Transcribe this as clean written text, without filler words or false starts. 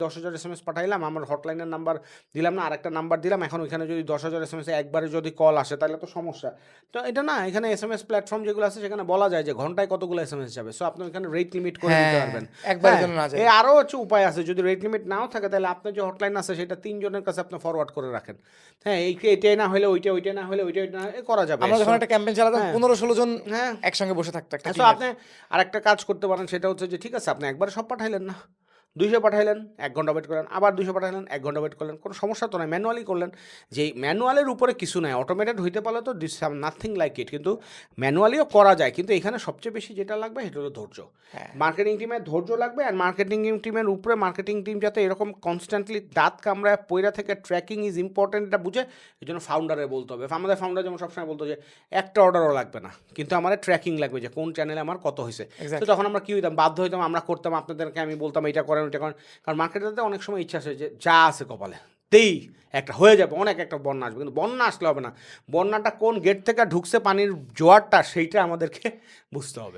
10,000 SMS পাঠাইলাম, আমার হটলাইনের number দিলাম না, আরেকটা নাম্বার দিলাম, এখন ওইখানে যদি 10,000 SMS একবারে যদি কল আসে তাহলে তো সমস্যা। তো এটা না, এখানে SMS প্ল্যাটফর্ম যেগুলো আছে সেখানে বলা যায় যে ঘন্টায় কতগুলো SMS যাবে। সো আপনি ওইখানে রেট লিমিট করে দিতে হ্যাঁ, পারবেন। একবারের হ্যাঁ, জন্য না যায়। আরও হচ্ছে উপায় আছে, যদি রেট লিমিট নাও থাকে তাহলে আপনার যে হটলাইন আছে সেটা 3 জনের কাছে আপনি ফরওয়ার্ড করে রাখেন। হ্যাঁ, এইটাই না হলে ওইটা, ওইটাই না হলে ওইটা, ওইটা করা যাবে। আমরা যখন একটা ক্যাম্পেইন চালাতাম হ্যাঁ 15-16 জন হ্যাঁ একসঙ্গে বসে থাকতো একটা সো টিমের। আপনি আরেকটা কাজ করতে পারেন, সেটা হচ্ছে যে ঠিক আছে আপনি একবারে সব পাঠাইলেন না, 200 পাঠাইলেন, 1 ঘন্টা ওয়েট করলেন, আবার 200 পাঠাইলেন, 1 ঘন্টা ওয়েট করলেন, কোনো সমস্যা তো নাই, ম্যানুয়ালি করলেন। যে ম্যানুয়ালের উপরে কিছু নাই, অটোমেটেড হইতে পারলে তো দিস নাথিং লাইক ইট, কিন্তু ম্যানুয়ালিও করা যায়। কিন্তু এখানে সবচেয়ে বেশি যেটা লাগবে সেটা হলো ধৈর্য। হ্যাঁ। মার্কেটিং টিমের ধৈর্য লাগবে, আর মার্কেটিং টিমের উপরে মার্কেটিং টিম যাতে এরকম কনস্ট্যান্টলি দাঁত কামড়ায় পইরা থেকে ট্র্যাকিং ইজ ইম্পর্টেন্ট এটা বুঝে, এই জন্য ফাউন্ডারে বলতে হবে। আমাদের ফাউন্ডার যেমন সবসময় বলতো যে একটা অর্ডারও লাগবে না, কিন্তু আমার ট্র্যাকিং লাগবে যে কোন চ্যানেলে আমার কত হয়েছে। তো Exactly. তখন আমরা কী হইতাম, বাধ্য হইতাম, আমরা করতাম, আপনাদেরকে আমি বলতাম এইটা করেন ওইটা করেন। কারণ মার্কেটাতে অনেক সময় ইচ্ছা আসে যে যা আছে কপালে তেই একটা হয়ে যাবে, অনেক একটা বন্যা আসবে, কিন্তু বন্যা আসলে হবে না, বন্যাটা কোন গেট থেকে ঢুকছে পানির জোয়ারটা সেইটা আমাদেরকে বুঝতে হবে।